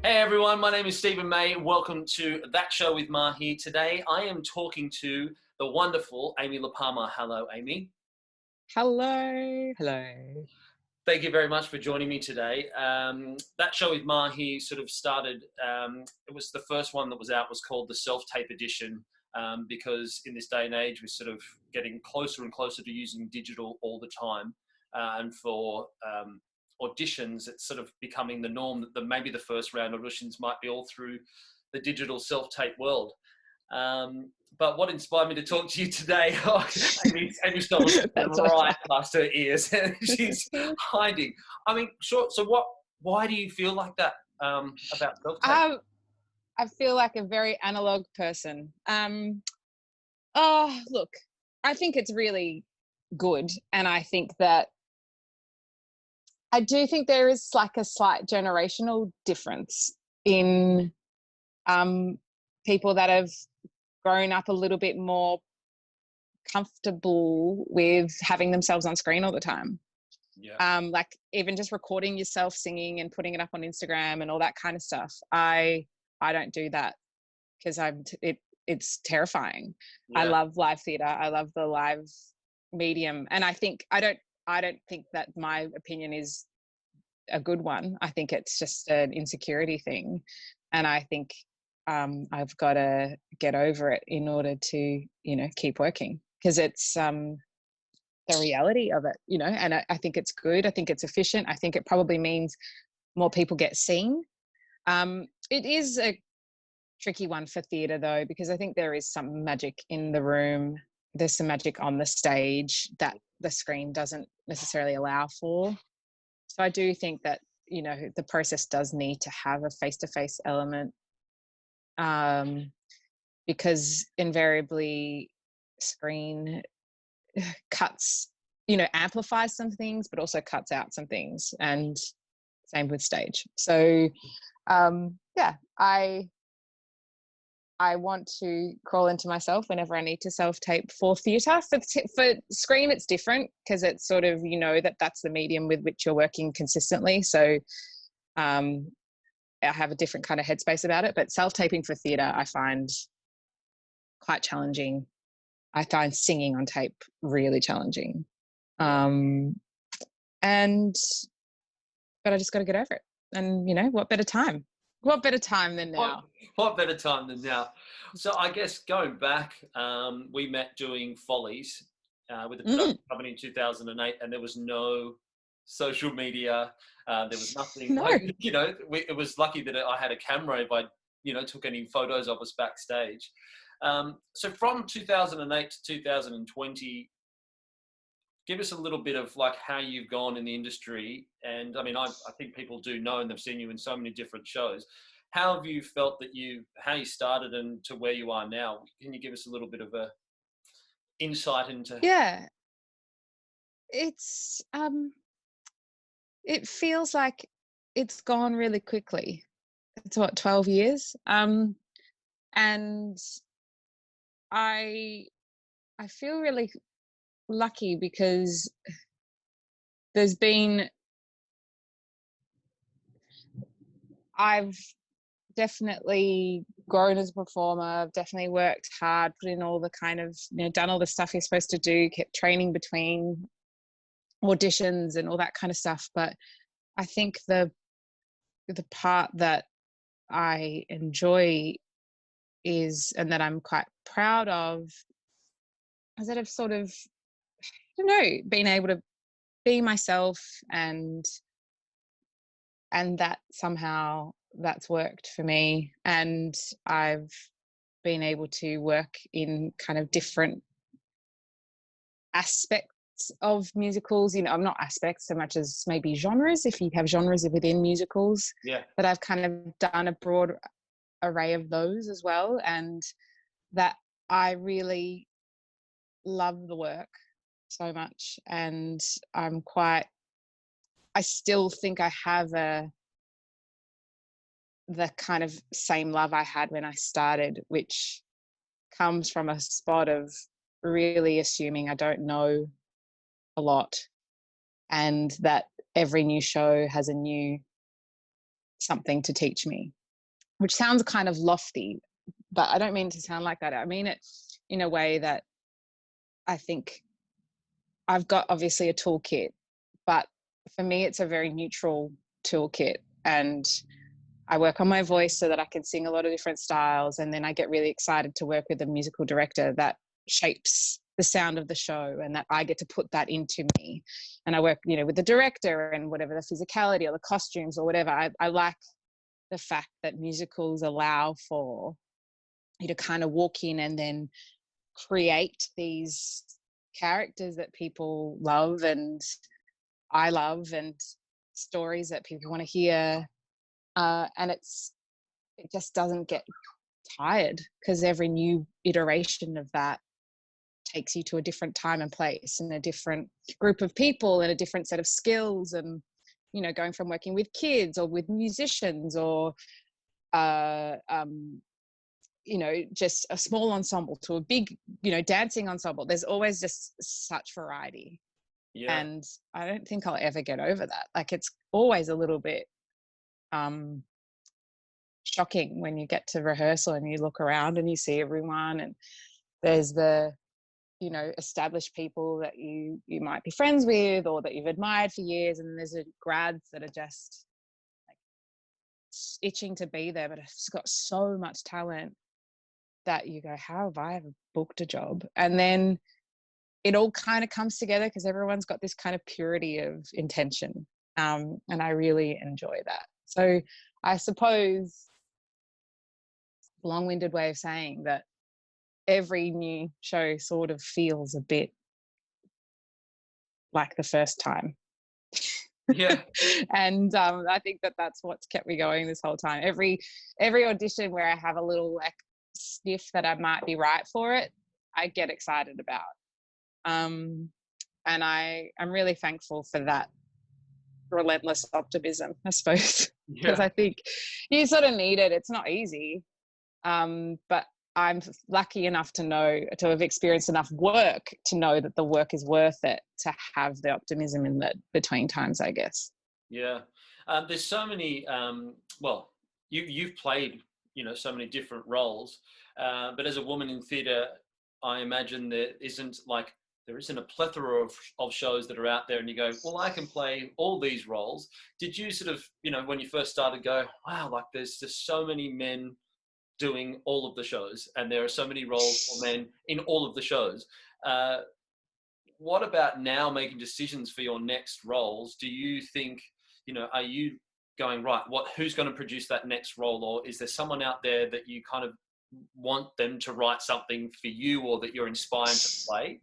Hey everyone, my name is Stephen May. Welcome to That Show with Mahy. Today I am talking to the wonderful Amy Lehpamer. Hello, Amy. Hello. Hello. Thank you very much for joining me today. That Show with Mahy sort of started, it was the first one that was out, was called the Self-Tape Edition, because in this day and age we're sort of getting closer and closer to using digital all the time. And for auditions, it's sort of becoming the norm that maybe the first round auditions might be all through the digital self-tape world. But what inspired me to talk to you today, Amy's not looking That's right past her ears, and she's hiding. I mean, sure. So why do you feel like that about self-tape? I feel like a very analog person. Oh, look, I think it's really good, and I do think there is like a slight generational difference in people that have grown up a little bit more comfortable with having themselves on screen all the time. Yeah. Like even just recording yourself singing and putting it up on Instagram and all that kind of stuff. I don't do that because it's terrifying. I Yeah. love live theater. I love the live medium, and I don't think that my opinion is a good one. I think it's just an insecurity thing, and I think I've got to get over it in order to keep working, because it's the reality of it, and I think it's good. I think it's efficient. I think it probably means more people get seen. It is a tricky one for theatre though, because I think there is some magic in the room. There's some magic on the stage that the screen doesn't necessarily allow for. So I do think that, the process does need to have a face-to-face element, because invariably screen cuts, amplifies some things, but also cuts out some things, and same with stage. So yeah, I want to crawl into myself whenever I need to self-tape for theatre. For screen, it's different because it's sort of, that's the medium with which you're working consistently. So I have a different kind of headspace about it. But self-taping for theatre, I find quite challenging. I find singing on tape really challenging. But I just got to get over it. And, what better time? What better time than now? What better time than now? So I guess going back, we met doing Follies with the production company in 2008, and there was no social media. There was nothing. No. It was lucky that I had a camera if I, took any photos of us backstage. So from 2008 to 2020, give us a little bit of like how you've gone in the industry. And I mean, I think people do know, and they've seen you in so many different shows. How have you felt how you started and to where you are now? Can you give us a little bit of a insight into? Yeah, it's it feels like it's gone really quickly. It's what, 12 years. And I feel really lucky because I've definitely grown as a performer. I've definitely worked hard, put in all the kind of, done all the stuff you're supposed to do, kept training between auditions and all that kind of stuff. But I think the part that I enjoy is, and that I'm quite proud of, is that I've sort of, I don't know, been able to be myself, and that somehow that's worked for me. And I've been able to work in kind of different aspects of musicals. I'm not aspects so much as maybe genres, if you have genres within musicals. Yeah. But I've kind of done a broad array of those as well, and that I really love the work so much. And I still think I have the kind of same love I had when I started, which comes from a spot of really assuming I don't know a lot, and that every new show has a new something to teach me, which sounds kind of lofty, but I don't mean to sound like that. I mean it in a way that I think I've got obviously a toolkit, but for me, it's a very neutral toolkit. And I work on my voice so that I can sing a lot of different styles. And then I get really excited to work with a musical director that shapes the sound of the show, and that I get to put that into me. And I work, with the director and whatever the physicality or the costumes or whatever. I like the fact that musicals allow for you to kind of walk in and then create these characters that people love and I love, and stories that people want to hear. And it just doesn't get tired, because every new iteration of that takes you to a different time and place and a different group of people and a different set of skills. And, going from working with kids or with musicians or, just a small ensemble to a big, dancing ensemble. There's always just such variety. Yeah. And I don't think I'll ever get over that. Like, it's always a little bit shocking when you get to rehearsal and you look around and you see everyone, and there's the established people that you might be friends with or that you've admired for years, and there's the grads that are just like itching to be there but have got so much talent that you go, how have I ever booked a job? And then it all kind of comes together because everyone's got this kind of purity of intention, and I really enjoy that. So I suppose, long-winded way of saying that, every new show sort of feels a bit like the first time. Yeah. And I think that's what's kept me going this whole time. Every audition where I have a little like sniff that I might be right for it, I get excited about. And I'm really thankful for that relentless optimism, I suppose, because I think you sort of need it. It's not easy, but I'm lucky enough to have experienced enough work to know that the work is worth it, to have the optimism in the between times, I guess. Yeah. There's so many, you've played, so many different roles, but as a woman in theatre, I imagine there isn't a plethora of shows that are out there and you go, well, I can play all these roles. Did you sort of, when you first started, go, wow, like there's just so many men doing all of the shows and there are so many roles for men in all of the shows. What about now making decisions for your next roles? Do you think, are you going, right, who's going to produce that next role? Or is there someone out there that you kind of want them to write something for you or that you're inspired to play?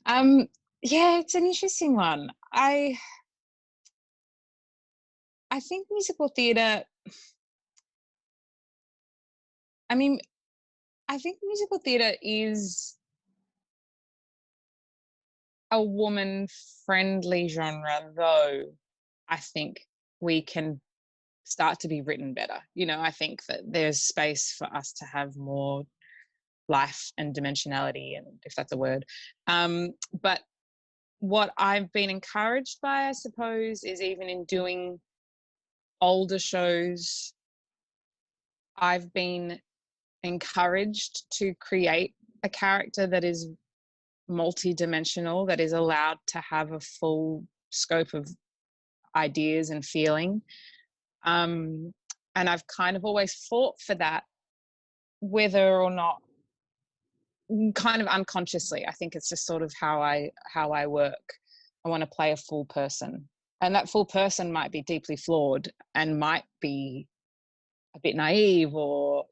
Yeah, it's an interesting one. I think musical theatre, I think musical theatre is a woman-friendly genre, though I think we can start to be written better. I think that there's space for us to have more life and dimensionality, and if that's a word. But what I've been encouraged by, I suppose, is even in doing older shows, I've been encouraged to create a character that is multi-dimensional, that is allowed to have a full scope of ideas and feeling. And I've kind of always fought for that, whether or not, kind of unconsciously. I think it's just sort of how I work. I want to play a full person, and that full person might be deeply flawed and might be a bit naive, or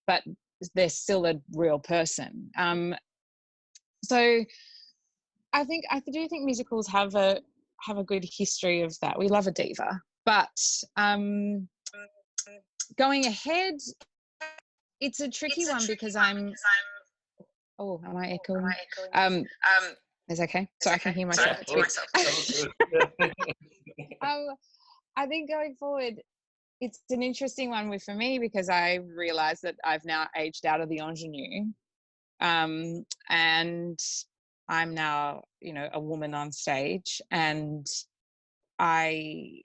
but they're still a real person. So I do think musicals have a good history of that. We love a diva, but going ahead, it's a tricky one because I'm. Oh, am I echoing? Is okay? So I can hear myself. I think going forward, it's an interesting one for me because I realise that I've now aged out of the ingenue, and I'm now, a woman on stage, and I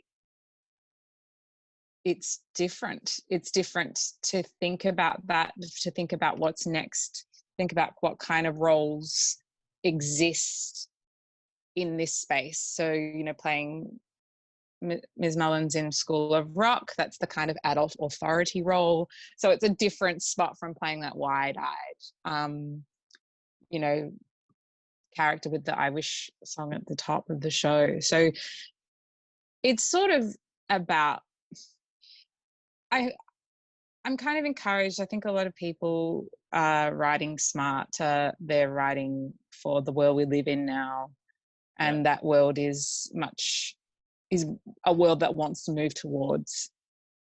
it's different. It's different to think about that, to think about what's next, think about what kind of roles exist in this space. So, you know, playing Ms. Mullins in School of Rock, that's the kind of adult authority role. So it's a different spot from playing that wide-eyed, you know, character with the I Wish song at the top of the show. So it's sort of about, I'm kind of encouraged. I think a lot of people are writing smart. They're writing for the world we live in now. And that world is a world that wants to move towards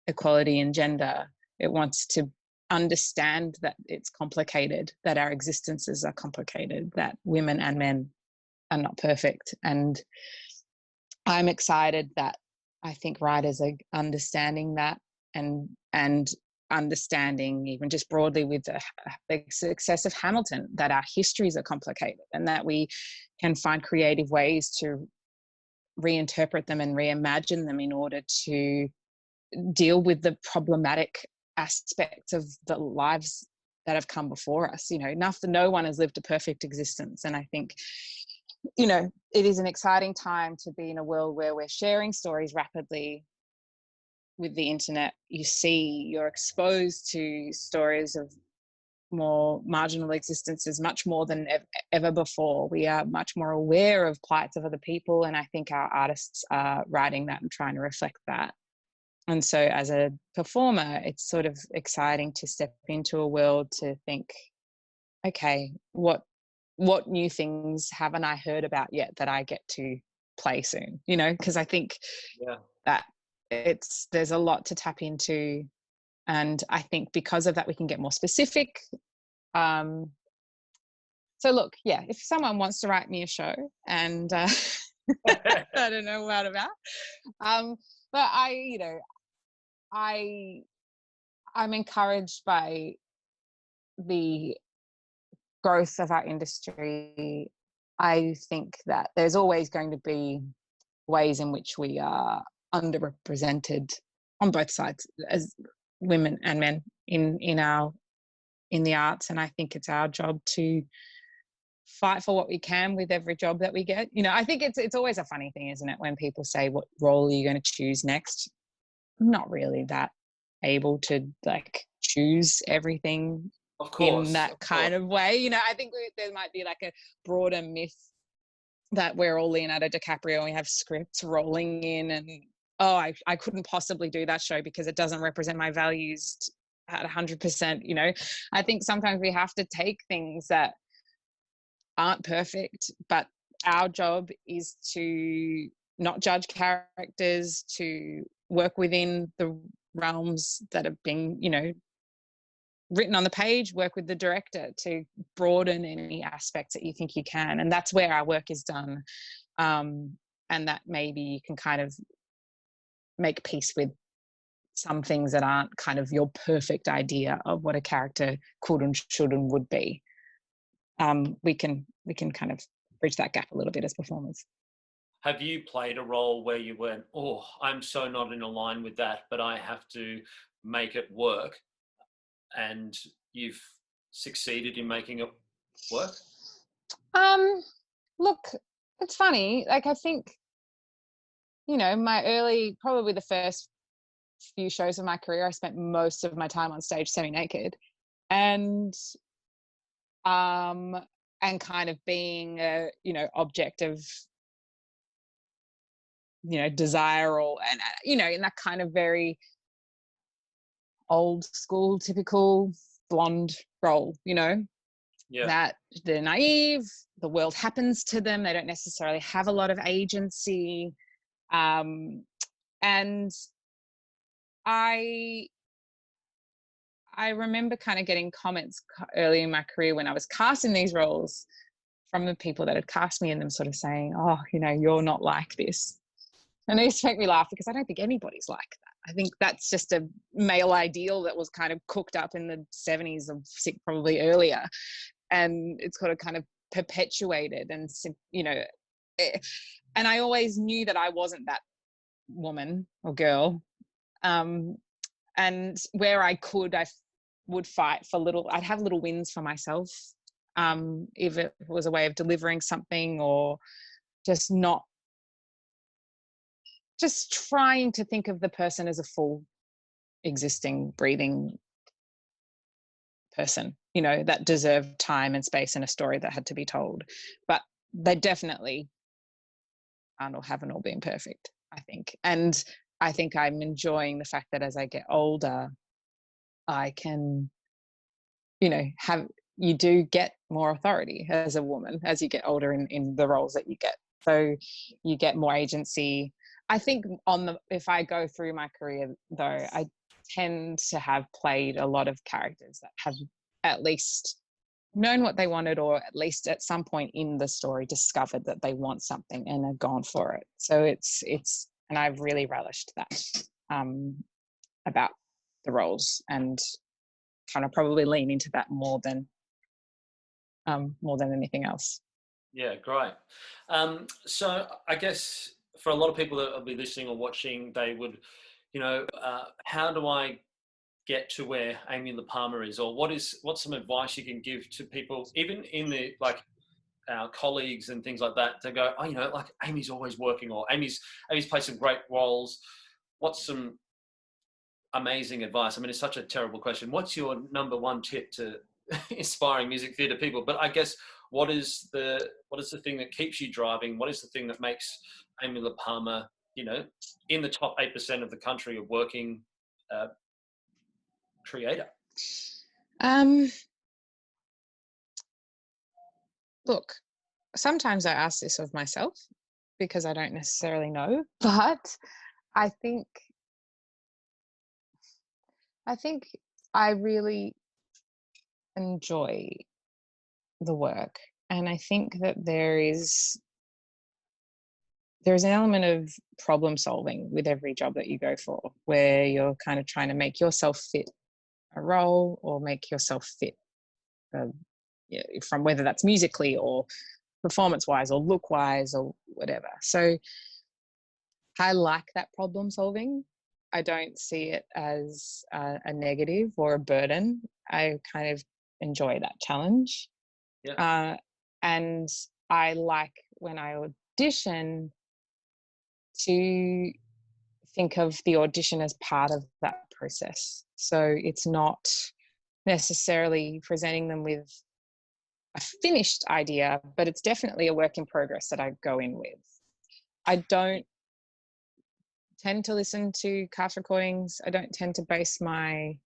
equality and gender. It wants to understand that it's complicated, that our existences are complicated, that women and men are not perfect. And I'm excited that I think writers are understanding that, and understanding even just broadly with the success of Hamilton, that our histories are complicated and that we can find creative ways to reinterpret them and reimagine them in order to deal with the problematic aspects of the lives that have come before us. You know, no one has lived a perfect existence. And I think, you know, it is an exciting time to be in a world where we're sharing stories rapidly. With the internet, you're exposed to stories of more marginal existences much more than ever before. We are much more aware of plights of other people, and I think our artists are writing that and trying to reflect that. And so as a performer, it's sort of exciting to step into a world to think, okay, what new things haven't I heard about yet that I get to play soon, you know, because I think that there's a lot to tap into. And I think because of that, we can get more specific. So look, if someone wants to write me a show, and I don't know what about, but I'm encouraged by the growth of our industry. I think that there's always going to be ways in which we are underrepresented on both sides as women and men in the arts, and I think it's our job to fight for what we can with every job that we get. You know, I think it's always a funny thing, isn't it, when people say, what role are you going to choose next? I'm not really that able to like choose everything in that kind of way. You know, I think there might be like a broader myth that we're all Leonardo DiCaprio and we have scripts rolling in and, I couldn't possibly do that show because it doesn't represent my values at 100%. You know, I think sometimes we have to take things that aren't perfect, but our job is to not judge characters, to work within the realms that have been, you know, written on the page, work with the director to broaden any aspects that you think you can. And that's where our work is done. And that maybe you can kind of make peace with some things that aren't kind of your perfect idea of what a character could and should and would be. We can kind of bridge that gap a little bit as performers. Have you played a role where you went, oh, I'm so not in line with that, but I have to make it work, and you've succeeded in making it work? Look, it's funny. Like, I think, you know, probably the first few shows of my career, I spent most of my time on stage semi-naked, and kind of being a, you know, object of, you know, desire, or, and, you know, in that kind of very old school, typical blonde role, you know, that they're naive, the world happens to them, they don't necessarily have a lot of agency. And I remember kind of getting comments early in my career when I was cast in these roles from the people that had cast me in them, sort of saying, oh, you know, you're not like this. And it used to make me laugh because I don't think anybody's like that. I think that's just a male ideal that was kind of cooked up in the 70s, or probably earlier. And it's kind of perpetuated, and, you know, and I always knew that I wasn't that woman or girl. And where I could, I would fight for I'd have little wins for myself, if it was a way of delivering something, or just trying to think of the person as a full existing, breathing person, that deserved time and space and a story that had to be told. But they definitely aren't or haven't all been perfect, I think. And I think I'm enjoying the fact that as I get older, I can, you do get more authority as a woman as you get older in the roles that you get. So you get more agency. I think if I go through my career though, I tend to have played a lot of characters that have at least known what they wanted, or at least at some point in the story discovered that they want something and have gone for it. So it's and I've really relished that about the roles, and kind of probably lean into that more than anything else. Yeah, great. So I guess for a lot of people that will be listening or watching, they would, how do I get to where Amy Lehpamer is, or what's some advice you can give to people, even in the our colleagues and things like that, to go, like Amy's always working, or Amy's played some great roles. What's some amazing advice? I mean, it's such a terrible question. What's your number one tip to inspiring music theatre people? But I guess what is the thing that keeps you driving? What is the thing that makes Amy Lehpamer, in the top 8% of the country of working creator? Look, sometimes I ask this of myself because I don't necessarily know, but I think I really enjoy the work, and I think that there's an element of problem solving with every job that you go for, where you're kind of trying to make yourself fit a role, or make yourself fit from whether that's musically or performance wise or look wise or whatever. So I like that problem solving. I don't see it as a negative or a burden. I kind of enjoy that challenge. Yeah. And I like, when I audition, to think of the audition as part of that process. So it's not necessarily presenting them with a finished idea, but it's definitely a work in progress that I go in with. I don't tend to listen to cast recordings. I don't tend to base my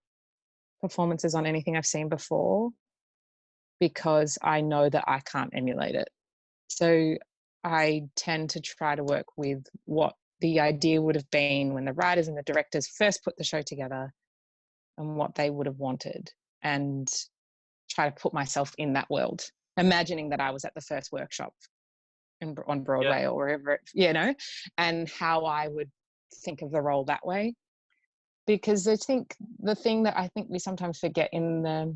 performances on anything I've seen before, because I know that I can't emulate it. So I tend to try to work with what the idea would have been when the writers and the directors first put the show together, and what they would have wanted, and try to put myself in that world, imagining that I was at the first workshop on Broadway, or wherever, and how I would think of the role that way. Because I think the thing that I think we sometimes forget in the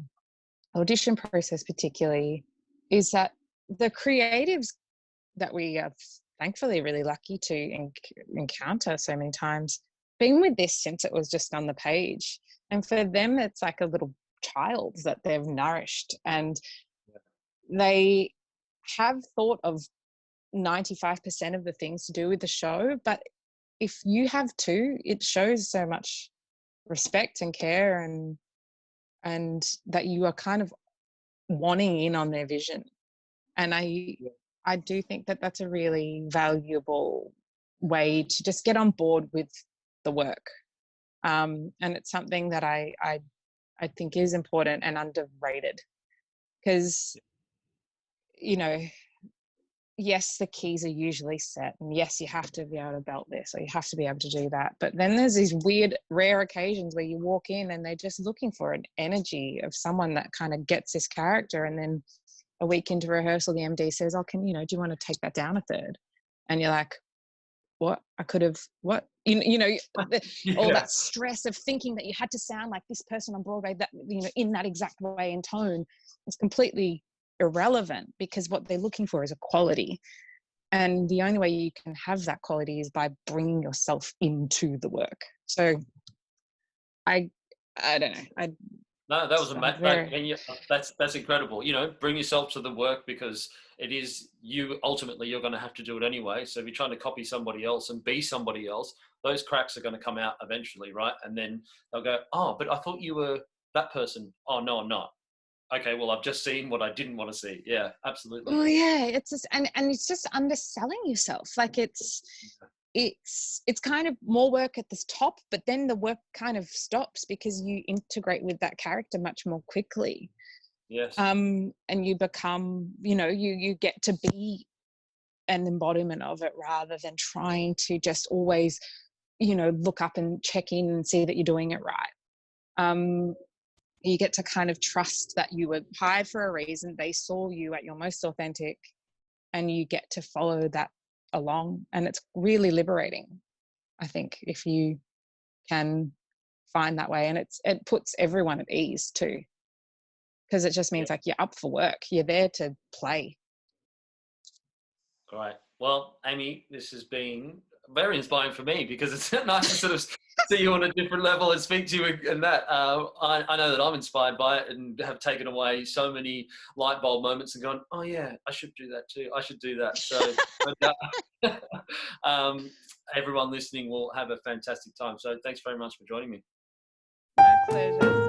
audition process particularly is that the creatives that we are thankfully really lucky to encounter so many times, been with this since it was just on the page. And for them, it's like a little child that they've nourished, and they have thought of 95% of the things to do with the show. But if you have to, it shows so much respect and care, and that you are kind of wanting in on their vision. And I do think that that's a really valuable way to just get on board with the work. And it's something that I think is important and underrated, because, yes, the keys are usually set, and yes, you have to be able to belt this, or you have to be able to do that. But then there's these weird, rare occasions where you walk in and they're just looking for an energy of someone that kind of gets this character. And then a week into rehearsal, the MD says, "Oh, do you want to take that down a third?" And you're like, "What? I could have, what?" All that stress of thinking that you had to sound like this person on Broadway, that, in that exact way and tone, is completely irrelevant, because what they're looking for is a quality. And the only way you can have that quality is by bringing yourself into the work. So I don't know. No, that was Very, that's incredible. You know, bring yourself to the work, because it is you. Ultimately, you're going to have to do it anyway. So if you're trying to copy somebody else and be somebody else, those cracks are going to come out eventually, right? And then they'll go, "Oh, but I thought you were that person." "Oh, no, I'm not." "Okay, well, I've just seen what I didn't want to see." Yeah, absolutely. well, yeah, it's just, and it's just underselling yourself. Like it's kind of more work at the top, but then the work kind of stops because you integrate with that character much more quickly. Yes. And you become, you get to be an embodiment of it, rather than trying to just always, look up and check in and see that you're doing it right. You get to kind of trust that you were hired for a reason. They saw you at your most authentic, and you get to follow that along. And it's really liberating, I think, if you can find that way. And it puts everyone at ease too, because it just means like you're up for work. You're there to play. Great. Well, Amy, this has been very inspiring for me, because it's nice to sort of see you on a different level and speak to you and that. I know that I'm inspired by it and have taken away so many light bulb moments and gone, oh yeah, I should do that too. I should do that. So everyone listening will have a fantastic time. So thanks very much for joining me. My pleasure.